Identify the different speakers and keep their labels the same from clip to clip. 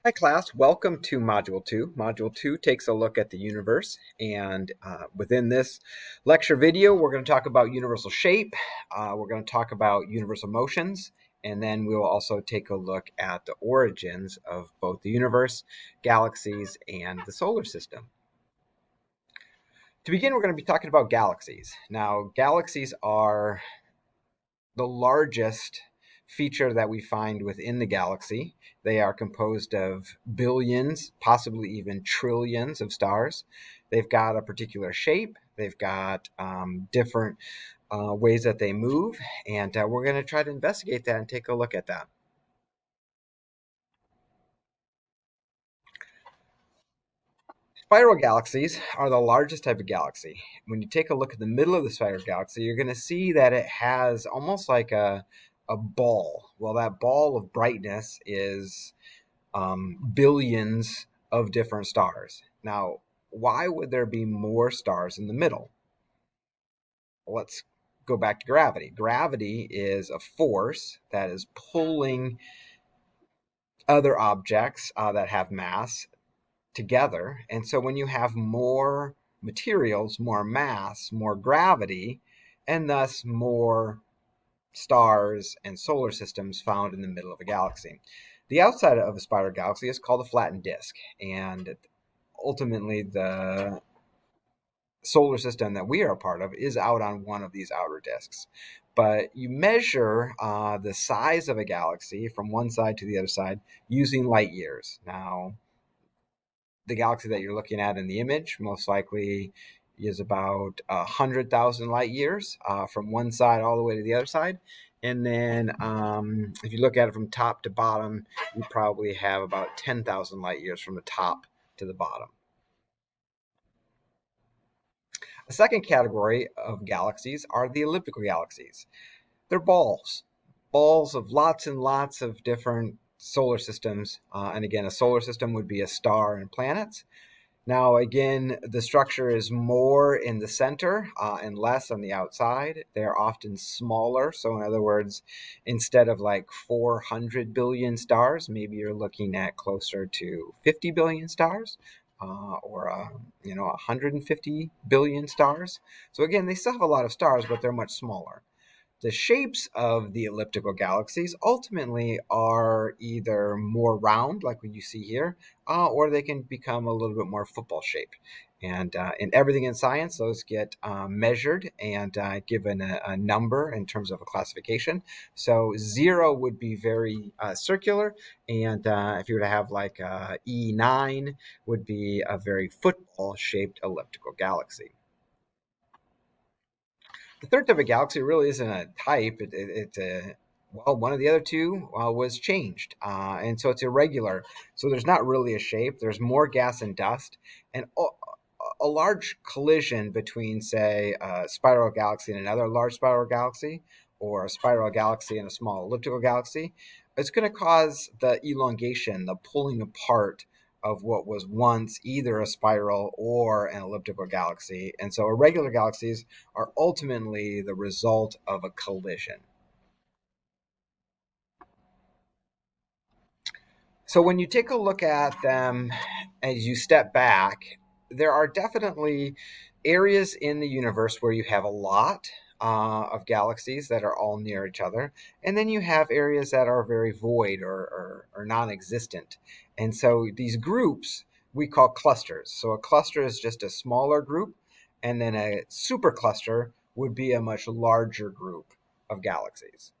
Speaker 1: Hi class, welcome to Module 2. Module 2 takes a look at the universe, and within this lecture video we're going to talk about universal shape, we're going to talk about universal motions, and then we will also take a look at the origins of both the universe, galaxies, and the solar system. To begin, we're going to be talking about galaxies. Now, galaxies are the largest feature that we find within the galaxy. They are composed of billions, possibly even trillions of stars. They've got a particular shape. They've got different ways that they move, and we're going to try to investigate that and take a look at that. Spiral galaxies are the largest type of galaxy. When you take a look at the middle of the spiral galaxy, you're going to see that it has almost like a ball. Well, that ball of brightness is billions of different stars. Now, why would there be more stars in the middle? Let's go back to gravity. Gravity is a force that is pulling other objects that have mass together. And so when you have more materials, more mass, more gravity, and thus more stars and solar systems found in the middle of a galaxy. The outside of a spiral galaxy is called a flattened disk, and ultimately the solar system that we are a part of is out on one of these outer disks. But you measure the size of a galaxy from one side to the other side using light years. Now, the galaxy that you're looking at in the image most likely is about 100,000 light years from one side all the way to the other side. And then if you look at it from top to bottom, you probably have about 10,000 light years from the top to the bottom. A second category of galaxies are the elliptical galaxies. They're balls of lots and lots of different solar systems. And again, a solar system would be a star and planets. Now, again, the structure is more in the center and less on the outside. They're often smaller. So, in other words, instead of like 400 billion stars, maybe you're looking at closer to 50 billion stars. Or 150 billion stars. So again, they still have a lot of stars, but they're much smaller. The shapes of the elliptical galaxies ultimately are either more round, like what you see here, or they can become a little bit more football shaped. And in everything in science, those get measured and given a number in terms of a classification. So 0 would be very circular, and if you were to have like E9, would be a very football-shaped elliptical galaxy. The third type of galaxy really isn't a type. It's a one of the other two was changed, and so it's irregular. So there's not really a shape. There's more gas and dust, and a large collision between, say, a spiral galaxy and another large spiral galaxy, or a spiral galaxy and a small elliptical galaxy, it's going to cause the elongation, the pulling apart of what was once either a spiral or an elliptical galaxy. And so irregular galaxies are ultimately the result of a collision. So when you take a look at them as you step back, there are definitely areas in the universe where you have a lot of galaxies that are all near each other. And then you have areas that are very void or non existent. And so these groups we call clusters. So a cluster is just a smaller group, and then a supercluster would be a much larger group of galaxies.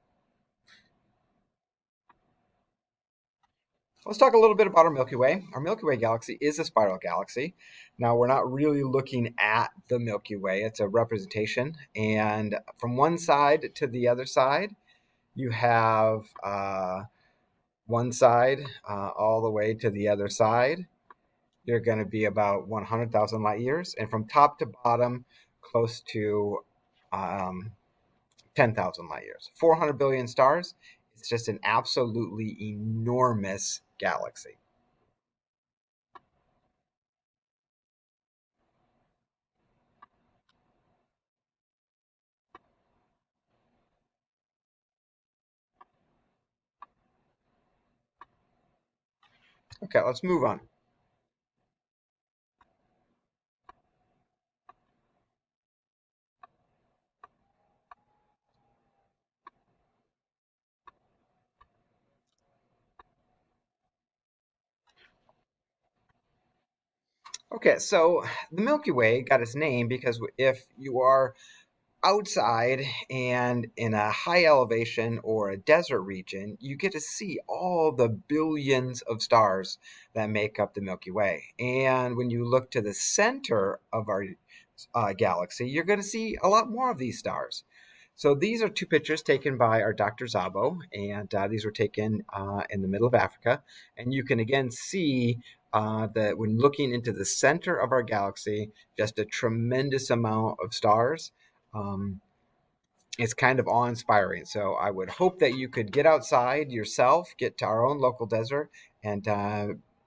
Speaker 1: Let's talk a little bit about our Milky Way. Our Milky Way galaxy is a spiral galaxy. Now, we're not really looking at the Milky Way, it's a representation. And from one side to the other side, you have one side all the way to the other side. You're going to be about 100,000 light years. And from top to bottom, close to 10,000 light years. 400 billion stars. It's just an absolutely enormous galaxy. Okay, let's move on. Okay, so the Milky Way got its name because if you are outside and in a high elevation or a desert region, you get to see all the billions of stars that make up the Milky Way. And when you look to the center of our galaxy, you're going to see a lot more of these stars. So these are two pictures taken by our Dr. Zabo, and these were taken in the middle of Africa. And you can again see that when looking into the center of our galaxy, just a tremendous amount of stars. Um, it's kind of awe-inspiring. So I would hope that you could get outside yourself, get to our own local desert, and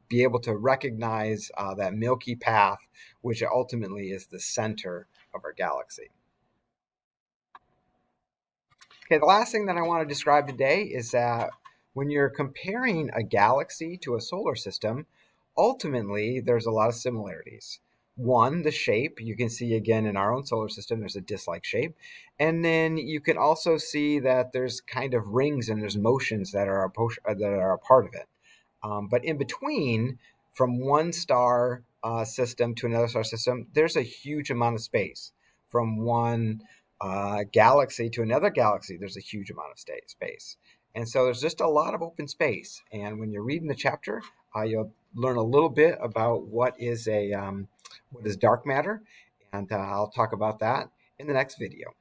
Speaker 1: be able to recognize that Milky Path, which ultimately is the center of our galaxy. Okay, the last thing that I want to describe today is that when you're comparing a galaxy to a solar system, ultimately there's a lot of similarities. One, the shape, you can see again in our own solar system, there's a disc-like shape. And then you can also see that there's kind of rings and there's motions that are a part of it. But in between, from one star system to another star system, there's a huge amount of space. From one galaxy to another galaxy, there's a huge amount of space. And so there's just a lot of open space. And when you're reading the chapter, you'll learn a little bit about what is dark matter, and I'll talk about that in the next video.